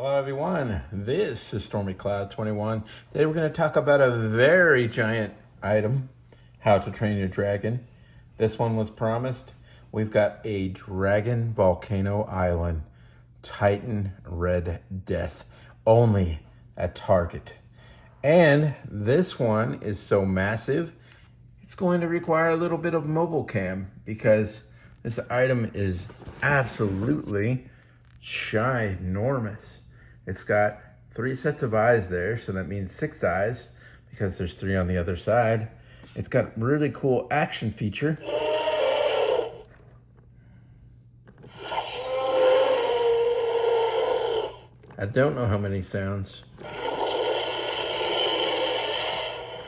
Hello everyone, this is Stormy Cloud 21. Today we're going to talk about a very giant item, How to Train Your Dragon. This one was promised. We've got a Dragon Volcano Island Titan Red Death, only at Target. And this one is so massive, it's going to require a little bit of mobile cam because this item is absolutely ginormous. It's got 3 sets of eyes there, so that means 6 eyes because there's 3 on the other side. It's got really cool action feature. I don't know how many sounds,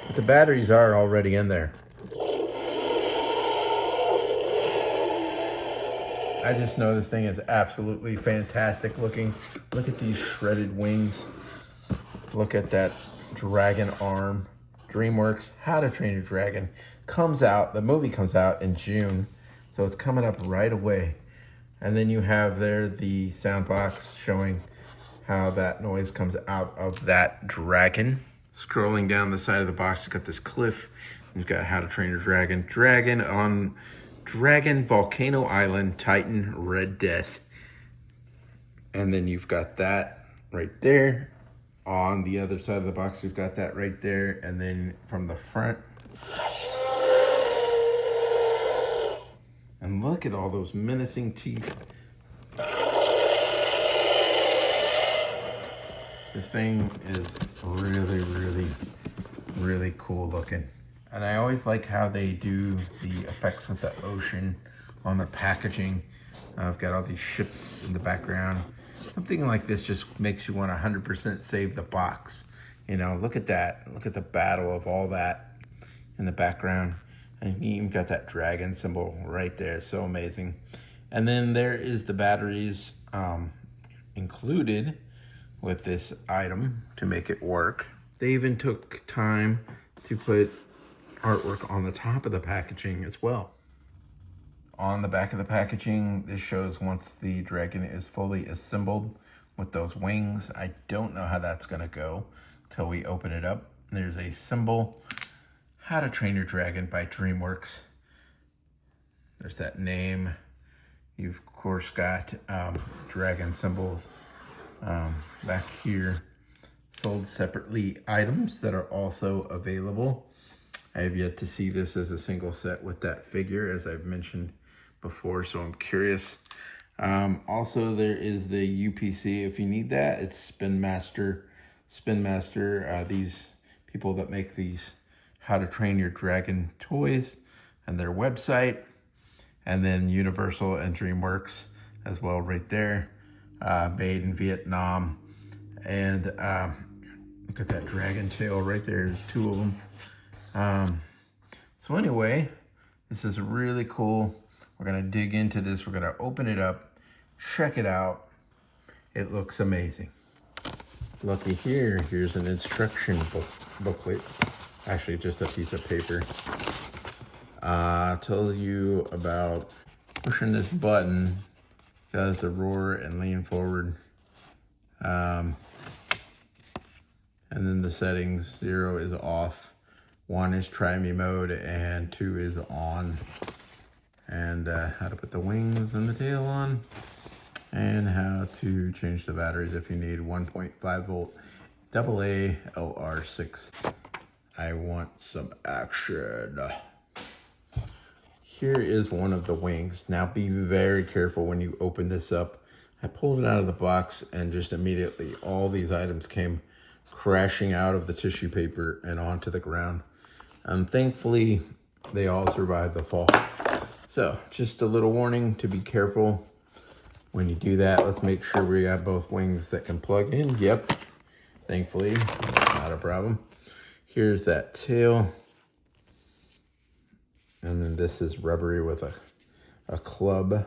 but the batteries are already in there. I just know this thing is absolutely fantastic looking. Look at these shredded wings. Look at that dragon arm. DreamWorks, How to Train Your Dragon comes out, the movie comes out in June, so it's coming up right away. And then you have there the sound box showing how that noise comes out of that dragon. Scrolling down the side of the box, you've got this cliff. You've got How to Train Your Dragon. Dragon Volcano Island Titan Red Death. And then you've got that right there. On the other side of the box, you've got that right there. And then from the front. And look at all those menacing teeth. This thing is really cool looking. And I always like how they do the effects with the ocean on the packaging. I've got all these ships in the background. Something like this just makes you want to 100% save the box. You know, look at that. Look at the battle of all that in the background. And you even got that dragon symbol right there. So amazing. And then there is the batteries included with this item to make it work. They even took time to put artwork on the top of the packaging as well. On the back of the packaging, this shows once the dragon is fully assembled with those wings. I don't know how that's gonna go till we open it up. There's a symbol, How to Train Your Dragon by DreamWorks. There's that name. You've of course got dragon symbols back here. Sold separately items that are also available. I have yet to see this as a single set with that figure, as I've mentioned before, so I'm curious. Also, there is the UPC if you need that. It's Spin Master. These people that make these How to Train Your Dragon toys and their website. And then Universal and DreamWorks as well right there. Made in Vietnam. And look at that dragon tail right there. There's 2 of them. So anyway, this is really cool. We're gonna dig into this. We're gonna open it up, check it out. It looks amazing. Looky here, here's an instruction booklet. Actually, just a piece of paper. Tells you about pushing this button, does the roar and lean forward. And then the settings, 0 is off. 1 is try me mode and 2 is on. And how to put the wings and the tail on. And how to change the batteries if you need 1.5 volt AA LR6. I want some action. Here is one of the wings. Now be very careful when you open this up. I pulled it out of the box and just immediately all these items came crashing out of the tissue paper and onto the ground. And thankfully, they all survived the fall. So just a little warning to be careful when you do that. Let's make sure we got both wings that can plug in. Yep, thankfully, not a problem. Here's that tail. And then this is rubbery with a club.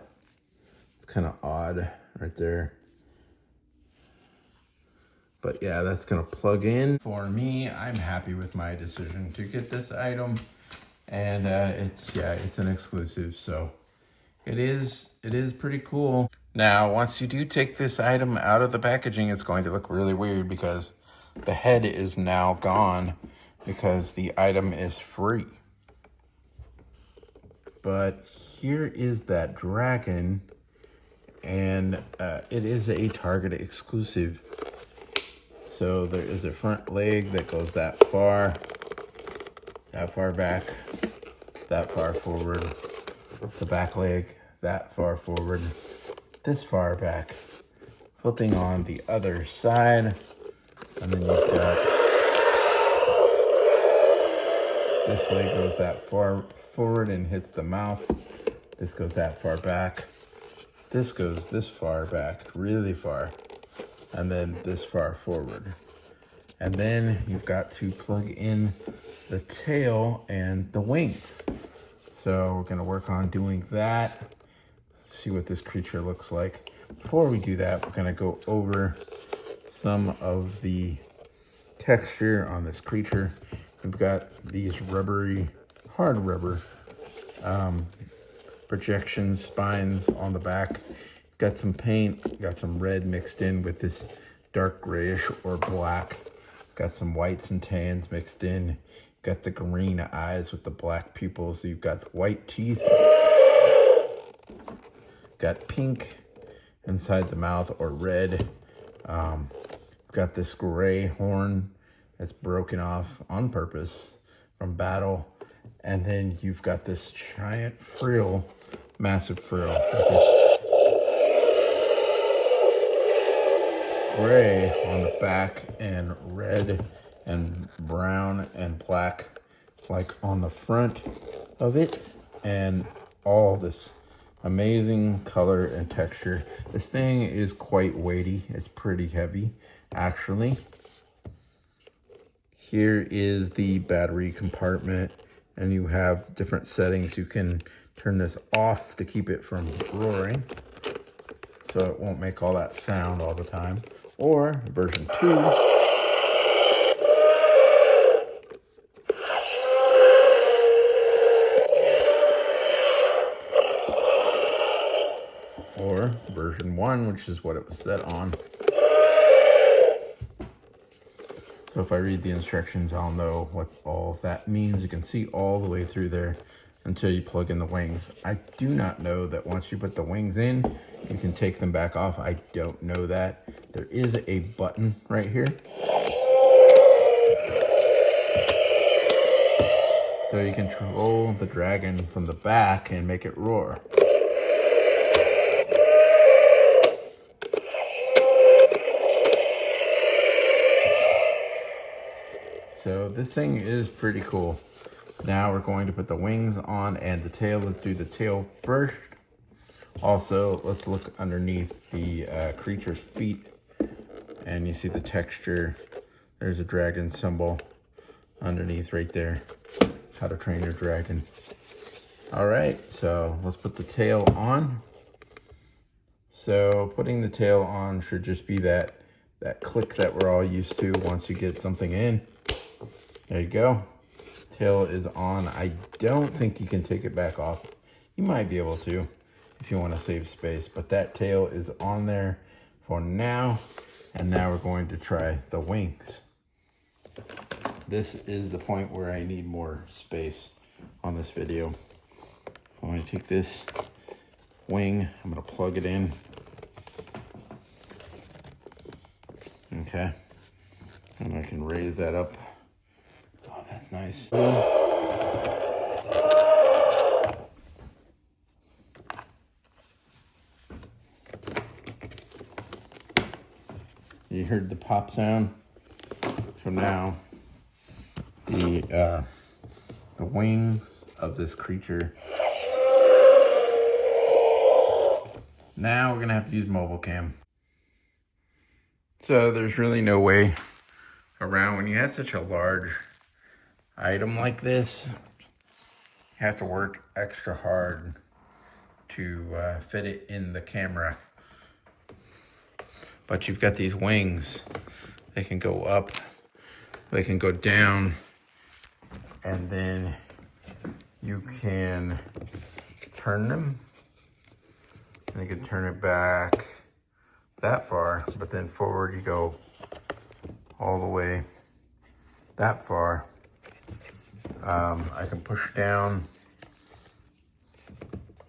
It's kind of odd right there. But yeah, that's gonna plug in. For me, I'm happy with my decision to get this item. And it's an exclusive, so it is pretty cool. Now, once you do take this item out of the packaging, it's going to look really weird because the head is now gone because the item is free. But here is that dragon, and it is a Target exclusive. So there is a front leg that goes that far back, that far forward, the back leg that far forward, this far back, flipping on the other side, and then you've got this leg goes that far forward and hits the mouth. This goes that far back. This goes this far back, really far, and then this far forward. And then you've got to plug in the tail and the wings. So we're gonna work on doing that. See what this creature looks like. Before we do that, we're gonna go over some of the texture on this creature. We've got these rubbery, hard rubber projections, spines on the back. Got some paint, got some red mixed in with this dark grayish or black. Got some whites and tans mixed in. Got the green eyes with the black pupils. You've got white teeth. Got pink inside the mouth or red. Got this gray horn that's broken off on purpose from battle. And then you've got this giant frill, massive frill, which is gray on the back and red and brown and black like on the front of it, and all this amazing color and texture. This thing is quite weighty. It's pretty heavy, actually. Here is the battery compartment, and you have different settings. You can turn this off to keep it from roaring, so it won't make all that sound all the time. Or version 2, or version 1, which is what it was set on. So if I read the instructions, I'll know what all of that means. You can see all the way through there until you plug in the wings. I do not know that once you put the wings in, you can take them back off. I don't know that. There is a button right here. So you control the dragon from the back and make it roar. So this thing is pretty cool. Now we're going to put the wings on and the tail. Let's do the tail first. Also, let's look underneath the creature's feet, and you see the texture. There's a dragon symbol underneath right there. How to train your dragon. All right, so let's put the tail on. So putting the tail on should just be that click that we're all used to once you get something in. There you go. Tail is on. I don't think you can take it back off. You might be able to if you want to save space, but that tail is on there for now. And now we're going to try the wings. This is the point where I need more space on this video. I'm going to take this wing, I'm going to plug it in. Okay. And I can raise that up. Oh, that's nice. You heard the pop sound. So now the wings of this creature. Now we're gonna have to use mobile cam. So there's really no way around when you have such a large item like this. You have to work extra hard to fit it in the camera. But you've got these wings. They can go up, they can go down, and then you can turn them And you can turn it back that far, but then forward you go all the way that far. I can push down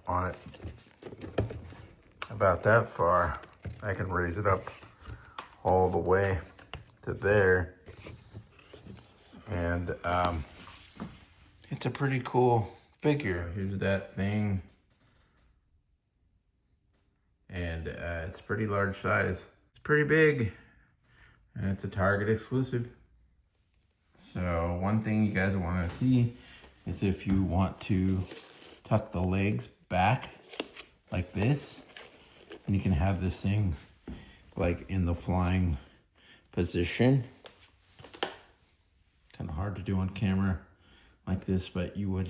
on it about that far. I can raise it up all the way to there. And it's a pretty cool figure. Here's that thing. And it's pretty large size. It's pretty big. And it's a Target exclusive. So one thing you guys want to see is if you want to tuck the legs back like this, and you can have this thing like in the flying position. Kind of hard to do on camera like this, but you would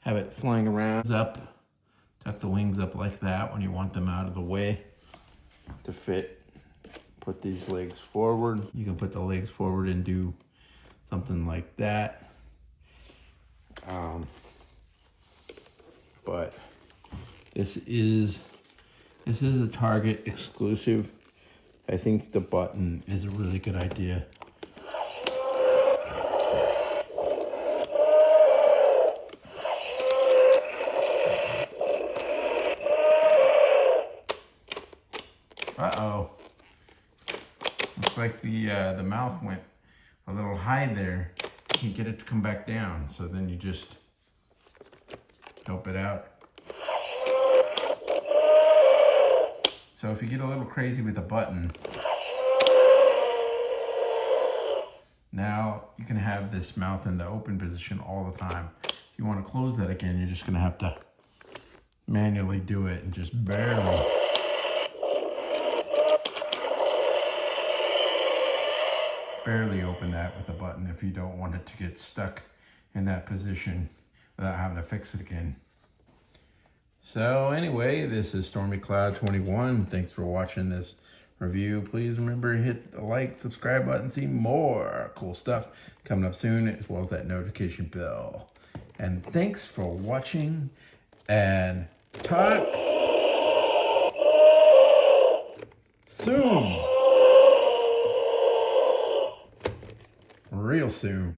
have it flying around up, tuck the wings up like that when you want them out of the way to fit. Put these legs forward. You can put the legs forward and do something like that. But this is a Target exclusive. I think the button is a really good idea. Uh-oh. Looks like the mouth went a little high there. You can get it to come back down. So then you just help it out. So if you get a little crazy with the button, now you can have this mouth in the open position all the time. If you want to close that again, you're just gonna have to manually do it and just barely open that with a button if you don't want it to get stuck in that position without having to fix it again. So anyway, this is Stormy Cloud 21. Thanks for watching this review. Please remember to hit the like, subscribe button, see more cool stuff coming up soon, as well as that notification bell. And thanks for watching, and talk soon. Real soon.